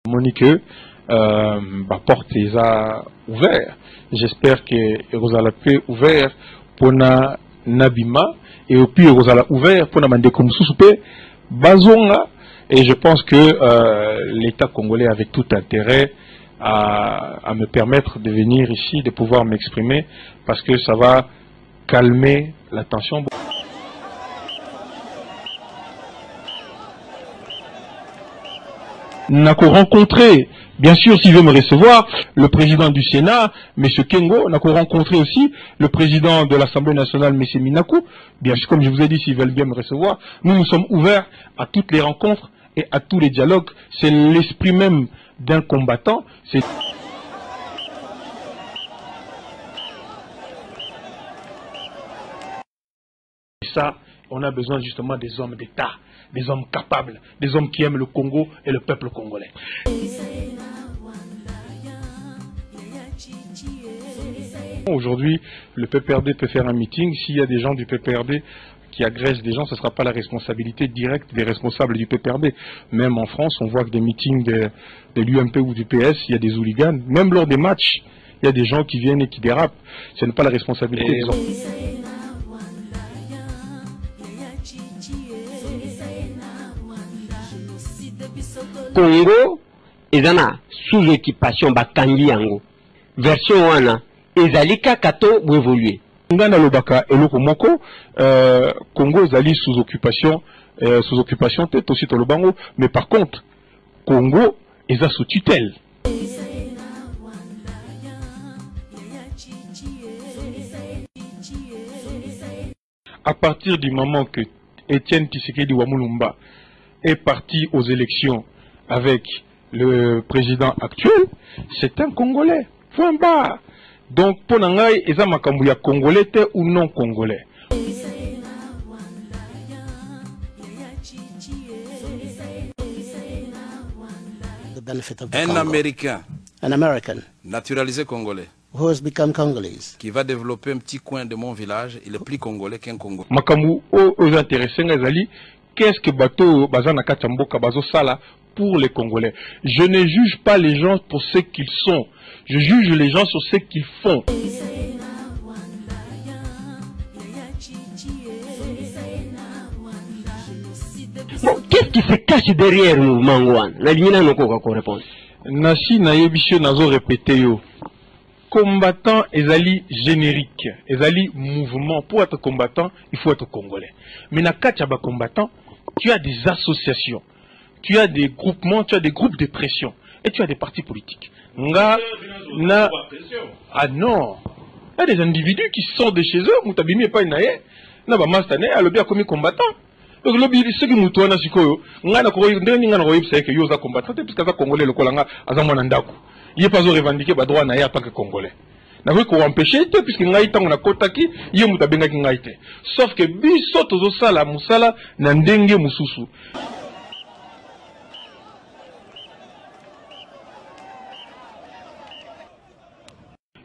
Monique, porte les a ouvert. J'espère que Rosala peut ouvert pour na Nabima et puis Rosala ouvert pour na Mandeko Moussoupe Bazonga. Et je pense que l'État congolais avait tout intérêt à me permettre de venir ici, de pouvoir m'exprimer, parce que ça va calmer la tension. N'a qu'à rencontrer, bien sûr, s'il veut me recevoir, le président du Sénat, M. Kengo, n'a qu'à rencontrer aussi le président de l'Assemblée nationale, M. Minakou. Bien sûr, comme je vous ai dit, s'ils veulent bien me recevoir, nous sommes ouverts à toutes les rencontres et à tous les dialogues. C'est l'esprit même d'un combattant. C'est ça, on a besoin justement des hommes d'État, des hommes capables, des hommes qui aiment le Congo et le peuple congolais. Aujourd'hui, le PPRD peut faire un meeting. S'il y a des gens du PPRD qui agressent des gens, ce ne sera pas la responsabilité directe des responsables du PPRD. Même en France, on voit que des meetings de l'UMP ou du PS, il y a des hooligans. Même lors des matchs, il y a des gens qui viennent et qui dérapent. Ce n'est pas la responsabilité des gens. Congo ezana sous-occupation bakangi yango version wana ezalika kato ou évoluer ngana lobaka eloko moko Congo ezali sous occupation tête aussi to lobango, mais par contre Congo eza sous tutelle. À partir du moment que Étienne Tshisekedi Wamulumba est parti aux élections avec le président actuel, c'est un Congolais. Point barre. Donc, pour Nangai, eza makambu ya Congolais ou non Congolais. Un Américain, naturalisé Congolais, who has become Congolese, qui va développer un petit coin de mon village, il est plus Congolais qu'un Congolais. Makambu aux intéressants, qu'est-ce que bateau bazana kachamboka bazo sala pour les Congolais? Je ne juge pas les gens pour ce qu'ils sont. Je juge les gens sur ce qu'ils font. Bon, qu'est-ce qui se cache derrière le mouvement Ngouane? La limina no ko réponse. Nasi na yebisho nazo répéter yo. Combattant ezali générique, ezali mouvement. Pour être combattant, il faut être congolais. Mais na kachaba combattant, tu as des associations, tu as des groupements, tu as des groupes de pression et tu as des partis politiques. Ah non, il y a des individus qui sortent de chez eux, mutabimi pas inaye, na ba mastane a lobby comme combattant. Donc lobby ce qui mutuana sikoyo, ngana ko ndeni ngana ko yebisa ke yo za combattant puisque za congolais le kolanga azamwana ndako. Il n'est pas revendiqué le droit en tant que Congolais. N'a pas qu'on empêche, puisque ngai tango na kotaki, yé mutabenga ki ngai te. Sauf que biso tozo sala musala na ndenge mususu.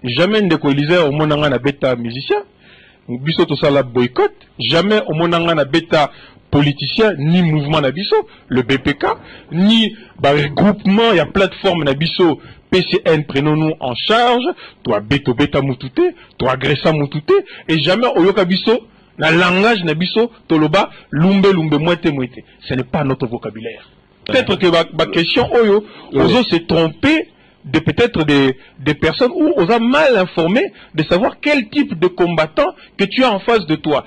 Jamais ndeko Élysée au monanga na beta musicien. Biso to sala boycott. Jamais au monanga na beta politicien, ni mouvement Nabiso, le BPK, ni regroupement, il y a plateforme Nabiso, PCN, prenons-nous en charge, toi Beto Beta Moutouté, toi Agressa Moutouté, et jamais Oyoka Biso, la langage Nabiso, Toloba, Lumbe Mouete Mouete. Ce n'est pas notre vocabulaire. Peut-être que ma question, Oyo, Ozo s'est trompé de peut-être des personnes où on a mal informé de savoir quel type de combattant que tu as en face de toi.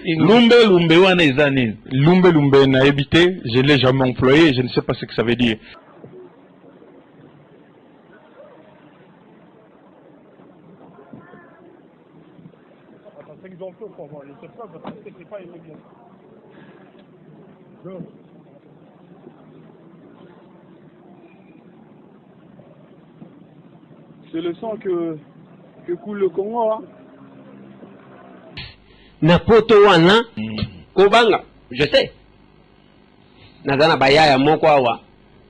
Lumbe wana ezani. Lumbe n'a habité, je ne l'ai jamais employé, je ne sais pas ce que ça veut dire. C'est le sang que coule le Congo, hein. Napoto wana kobanga, je sais. Nazana bayaya moko awa.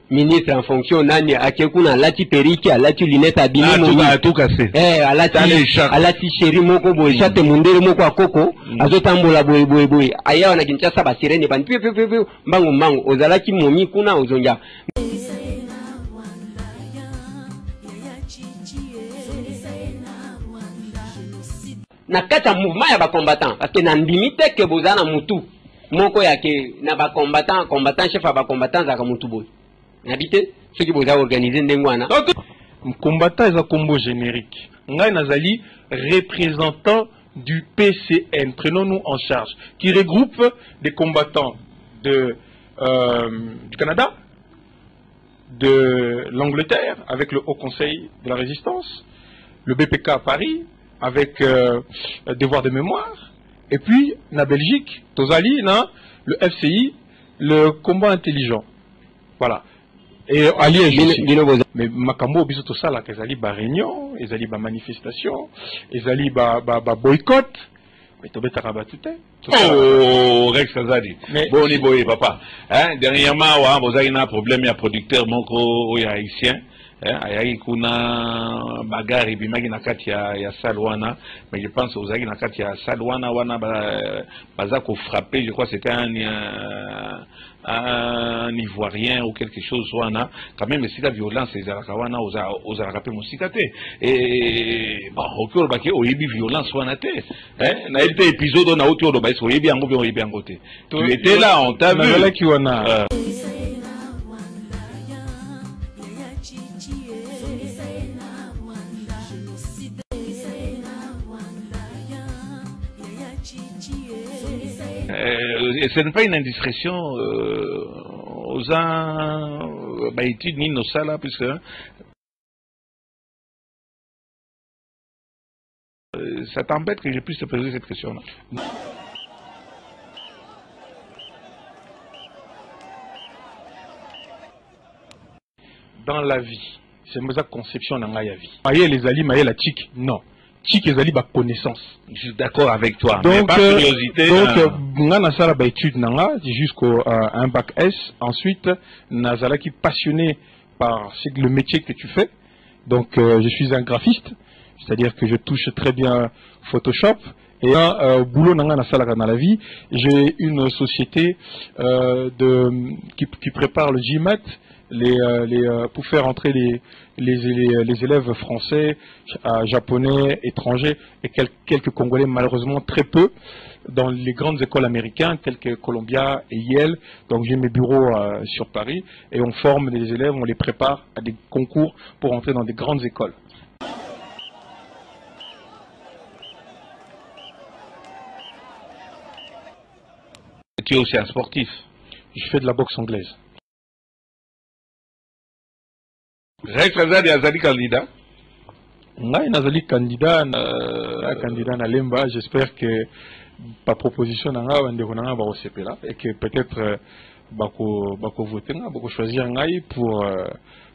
ministre en fonction nani akekuna alati periki alati lunette abimi tout cassé. alati chéri moko boye chate mundere moko akoko azotambola boye aya wana Kinshasa ba sirene ban piu mbango ozalaki momi kuna ozonja na kata mouvement ya ba combattant parce que na ndimite ke bozana mutu moko yake na ba combattant chef ba combattant za mutu boy habité ceux qui boza organiser ndengwana combattant est un combo générique ngai nazali représentant du PCN, prenons-nous en charge, qui regroupe des combattants du Canada, de l'Angleterre avec le Haut Conseil de la Résistance, le BPK à Paris avec Devoir de mémoire, et puis la Belgique, Tozali, le FCI, le combat intelligent. Voilà. Et allié mais makambo biso to sala kezali ba réunion, ezali ba manifestation, ezali ba boycott. Mais to betaka ba tout. Oh, Rex Kazadi. Boni boy papa. Hein, dernièrement wa bozali na problème ya producteur moko ya haïtien. Ayaki kuna bagari bimaki na kati ya Salwana, mais je pense aux na kati ya Salwana wana baza ko frapper, je crois c'était un Ivoirien ou quelque chose wana, quand même c'est la violence les wana aux arapé musikate et bon okyo baki oyebi violence wana te hein na été épisode na okyo do ba so oyebi yango bien oyebi yango te tu étais là on t'a vu là qui wana ce n'est pas une indiscrétion aux études ni nos salles puisque ça t'embête que je puisse te poser cette question là. Dans la vie, c'est ma conception dans la vie. Maïe les ali, maïe la chic, non. Chic et ali ba connaissance. Je suis d'accord avec toi. Donc, mais pas curiosité. Donc, na sala ba étude nanga jusqu'au un bac S. Ensuite, nazala qui passionné par le métier que tu fais. Donc, je suis un graphiste, c'est-à-dire que je touche très bien Photoshop. Et boulot nanga na sala dans la vie, j'ai une société qui prépare le GMAT. Pour faire entrer les élèves français, japonais, étrangers et quelques Congolais, malheureusement très peu, dans les grandes écoles américaines telles que Columbia et Yale. Donc j'ai mes bureaux sur Paris et on forme les élèves, on les prépare à des concours pour entrer dans des grandes écoles. Tu es aussi un sportif. Je fais de la boxe anglaise. Rex Kazadi azali candidat. Ngai nazali candidat na Lemba. J'espère que par proposition nanga bandeko nanga ba osepela et que peut-être bako voter nga bako choisir ngai pour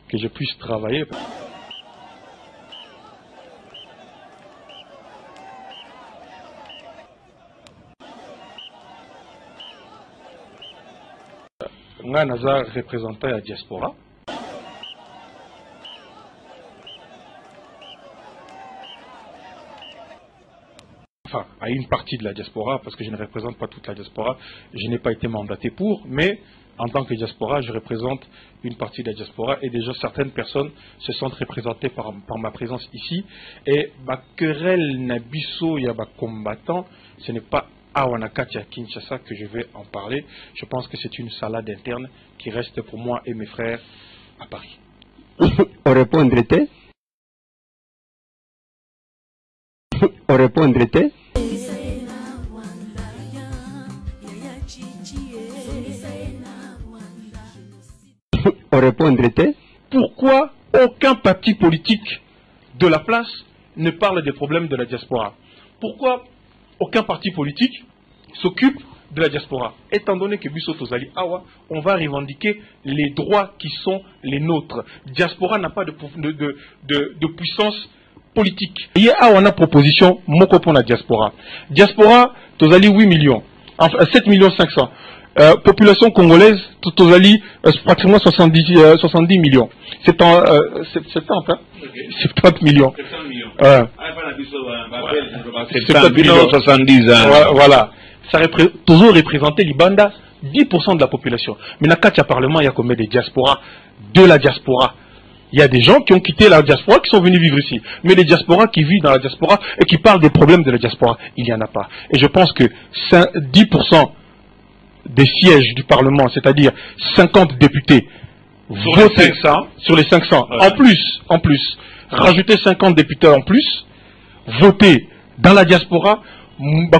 que je puisse travailler. Ngai naza représentant à diaspora. Enfin, à une partie de la diaspora, parce que je ne représente pas toute la diaspora, je n'ai pas été mandaté pour, mais en tant que diaspora, je représente une partie de la diaspora et déjà certaines personnes se sentent représentées par ma présence ici. Et ma querelle Nabiso Yaba combattant, ce n'est pas à Wanakati à Kinshasa que je vais en parler. Je pense que c'est une salade interne qui reste pour moi et mes frères à Paris. On répondre était on répondre était on répondre était pourquoi aucun parti politique de la place ne parle des problèmes de la diaspora? Pourquoi aucun parti politique s'occupe de la diaspora? Étant donné que Biso Tozali Awa, on va revendiquer les droits qui sont les nôtres. Diaspora n'a pas de puissance politique. Il y a une proposition moko pour la diaspora. Diaspora, Tozali 8 millions, enfin 7 millions 500. Population congolaise, Totozali, pratiquement 70 millions. 70 millions. 70 ans. Voilà. Ça toujours représenté l'Ibanda 10% de la population. Mais dans le Parlement, il y a combien de diaspora? De la diaspora. Il y a des gens qui ont quitté la diaspora qui sont venus vivre ici. Mais les diasporas qui vivent dans la diaspora et qui parlent des problèmes de la diaspora, il n'y en a pas. Et je pense que 10% des sièges du Parlement, c'est-à-dire 50 députés, votés sur les 500. En plus, rajouter 50 députés en plus, voter dans la diaspora,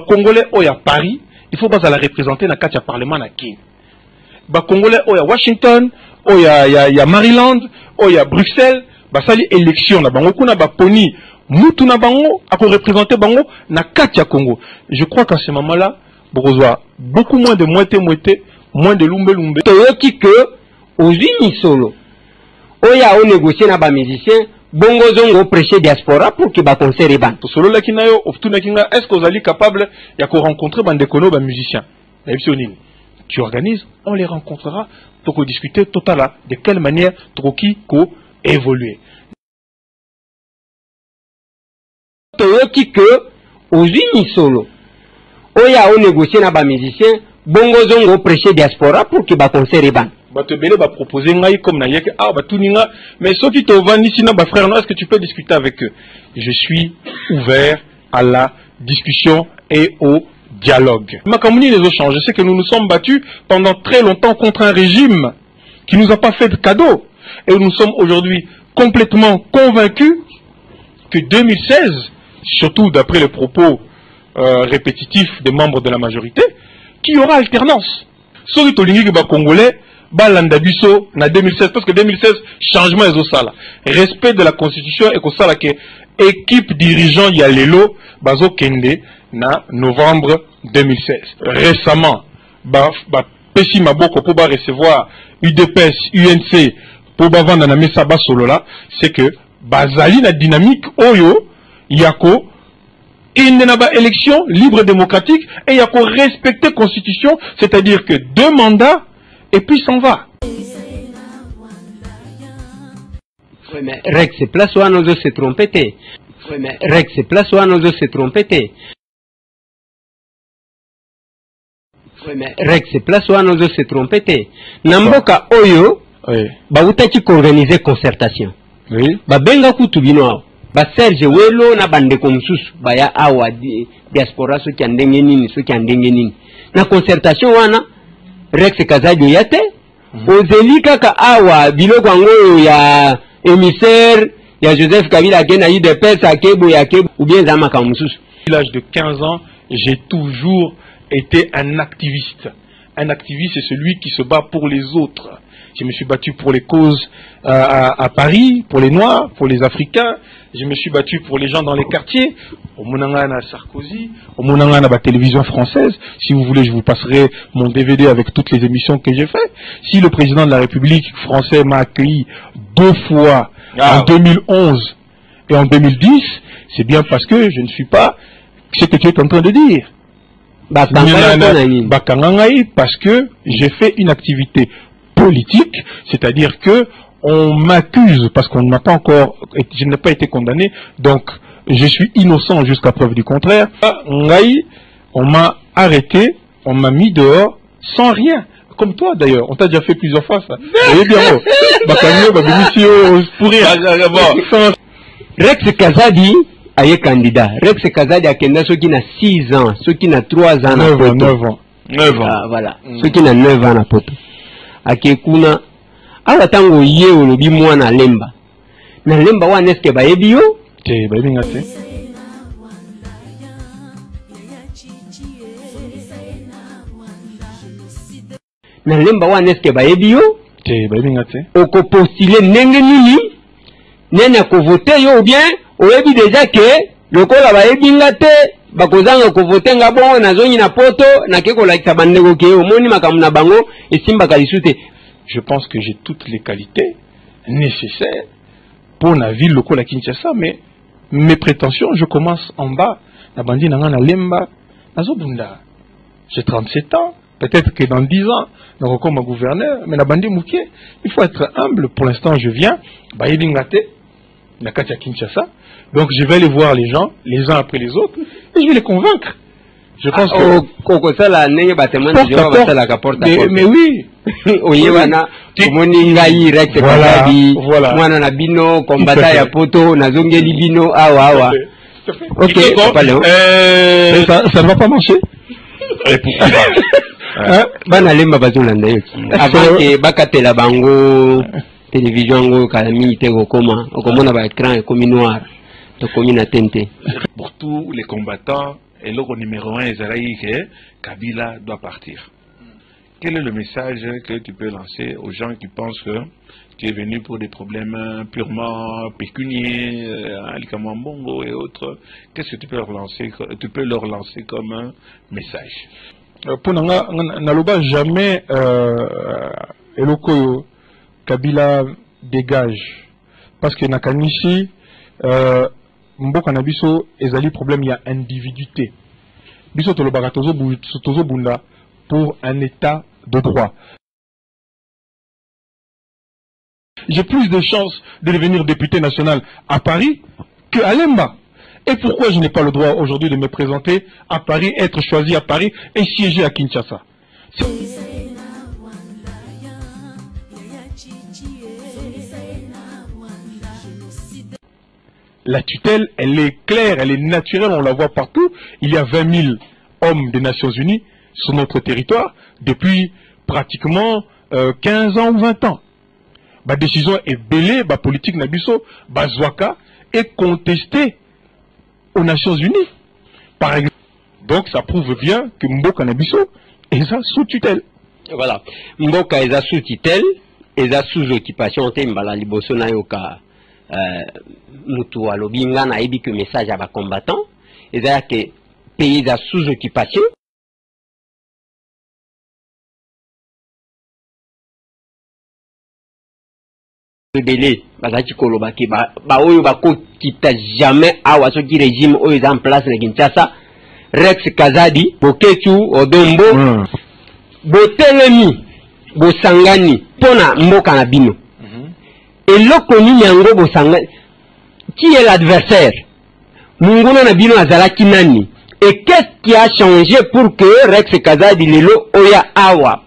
Congolais ou à Paris, il faut pas la représenter dans le Parlement à Kin. Congolais ou à Washington, ou à Maryland, ou à Bruxelles, sali élection na bango kuna ba poni mutu na bango ako représenter bango na Katia Congo. Je crois qu'à ce moment-là, beaucoup moins de moitié, moins de lumbe. Toyoki que ozini solo. Oya o négocier na ba musicien, bongo zongo prêcher diaspora pour que ba concert ban. Solo la kinayo oftuna kinga, est-ce que vous allez capable ya ko rencontrer bandekono ba musiciens. Tu organises, on les rencontrera pour discuter totala de quelle manière troki ko évoluer. Toyoki que ozini solo. Oya o négocier na ba musicien, bongo zongo prêcher diaspora pour que ba concert ban. Batebele va proposer ngai comme na yeke batuninga, mais ceux qui te vendent ici na ba frère, non, est-ce que tu peux discuter avec eux? Je suis ouvert à la discussion et au dialogue. Makamuni les échanges. Je sais que nous nous sommes battus pendant très longtemps contre un régime qui nous a pas fait de cadeau, et nous sommes aujourd'hui complètement convaincus que 2016, surtout d'après les propos répétitifs des membres de la majorité, qu'il y aura alternance. Sori tolingi ba congolais balanda biso na 2016, parce que 2016 changement est au sala. Respect de la constitution et que ça que équipe dirigeant ya lelo bazo kende na novembre 2016. Récemment pesi maboko pour ba recevoir UDPS, UNC pour ba vendre na mesa ba solo là, c'est que bazali na dynamique oyo yako il n'y a pas élection libre démocratique et il y a qu'à respecter la constitution, c'est-à-dire que 2 mandats et puis s'en va. Oui, mais Rex, place où on ose se tromper. Oui, mais Rex, place où on ose se tromper. Oui, mais Rex, place où on ose se tromper. Namboka Oyo, bautaki organiser concertation. Oui. Babenga kutubino. Ba Serge Welo na bandeko msusu baya awa diaspora so kyandenge nini so kyandenge nini na concertation wana Rex Kazadi yate ozelika ka awa biloko ngo ya émissaire ya Joseph Kabila kena UDPS akebo ya kebo ou bien zama ka msusu. À l'âge de 15 ans, j'ai toujours été un activiste. Un activiste, c'est celui qui se bat pour les autres. Je me suis battu pour les causes à Paris, pour les Noirs, pour les Africains. Je me suis battu pour les gens dans les quartiers. Au Monangana Sarkozy, au Monangana la télévision française. Si vous voulez, je vous passerai mon DVD avec toutes les émissions que j'ai faites. Si le président de la République français m'a accueilli 2 fois en 2011 et en 2010, c'est bien parce que je ne suis pas ce que tu es en train de dire. Parce que j'ai fait une activité politique, c'est-à-dire que on m'accuse parce qu'on n'a pas encore, je n'ai pas été condamné, donc je suis innocent jusqu'à preuve du contraire. On m'a arrêté, on m'a mis dehors sans rien. Comme toi d'ailleurs, on t'a déjà fait plusieurs fois ça. Rex Kazadi aye candidat. Rex Kazadi a kenda ceux qui n'a 6 ans, ceux qui n'a 3 ans. 9 ans. Ah, voilà. Ceux qui n'a 9 ans na poto. Akekuna ala tango ye olobi mwana lemba. Na lemba wana eske bayebi yo? Te bayebi ngate. Na lemba wana eske bayebi yo? Te bayebi ngate. Oko postule ndenge nini? Nene ko voter yo ou bien oyebi déjà que lokola bayebi ngate bakozanga ko voter nga bongo na zongi na poto na keko la bandeko ke omoni makamu na bango esimba kalisute. Je pense que j'ai toutes les qualités nécessaires pour la ville locale à Kinshasa, mais mes prétentions, je commence en bas. La bandine na lemba, na zobunda. J'ai 37 ans, Peut-être que dans 10 ans, nous avons comme un gouverneur, mais il faut être humble. Pour l'instant, je viens, Kinshasa. Donc je vais aller voir les gens, les uns après les autres, et je vais les convaincre. Je pense que... Mais oui. Voilà. Ok, ça ne va pas marcher. Avant que bakatela bango télévision ngo kalami te okoma okomona ba écran comme noir to komi na tente. Pour tous les combattants, et le numéro 1 Ezraï que Kabila doit partir. Quel est le message que tu peux lancer aux gens qui pensent que tu es venu pour des problèmes purement pécuniers, Alikamambongo et autres? Qu'est-ce que tu peux leur lancer comme un message? Pour Naloba, jamais Eloko Kabila dégage. Parce que Nakanishi, Mboka Nabiso, ezali problème, il y a individuité. Biso Toloba Tozo Bunda pour un état de droit. J'ai plus de chances de devenir député national à Paris qu'à Lemba. Et pourquoi je n'ai pas le droit aujourd'hui de me présenter à Paris, être choisi à Paris et siéger à Kinshasa? La tutelle, elle est claire, elle est naturelle, on la voit partout. Il y a 20 000 hommes des Nations Unies sur notre territoire depuis pratiquement 15 ans ou 20 ans. La décision est belée, la politique Nabiso, Bazwaka est contestée aux Nations Unies, par exemple. Donc ça prouve bien que Mboka Nabiso est sous tutelle. Voilà. Mboka est sous tutelle, est sous occupation. Tembala liboso na yoka mutu alobinga na ebi que message à ba combattant. C'est-à-dire que pays est sous occupation. Rebelle, bazaki koloba ke ba oyo bako kita jamais awa soki régime oyo en place na Kinshasa. Rex Kazadi, Boketu, Odombo, Botelemi, Bosangani, Pona Mboka na bino. Et l'okoni yango Bosangani, qui est l'adversaire? Munguna na bino azalaki nani? Et qu'est-ce qui a changé pour que Rex Kazadi lelo oya awa?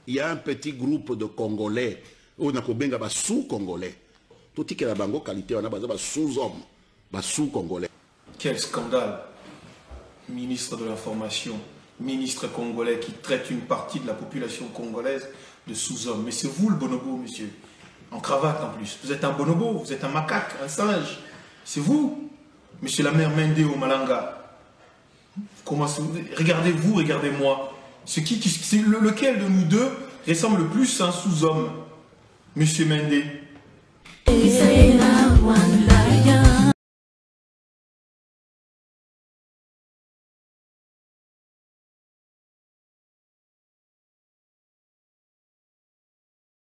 Il y a un petit groupe de Congolais, on a sous-Congolais. Tout ce qui est la qualité, on a sous-hommes, sous-Congolais. Quel scandale! Ministre de l'Information, ministre congolais qui traite une partie de la population congolaise de sous-hommes. Mais c'est vous le bonobo, monsieur. En cravate en plus. Vous êtes un bonobo, vous êtes un macaque, un singe. C'est vous, monsieur la mère Mende au Malanga. Regardez-vous, regardez-moi. C'est lequel de nous deux ressemble le plus à un sous-homme, monsieur Mende?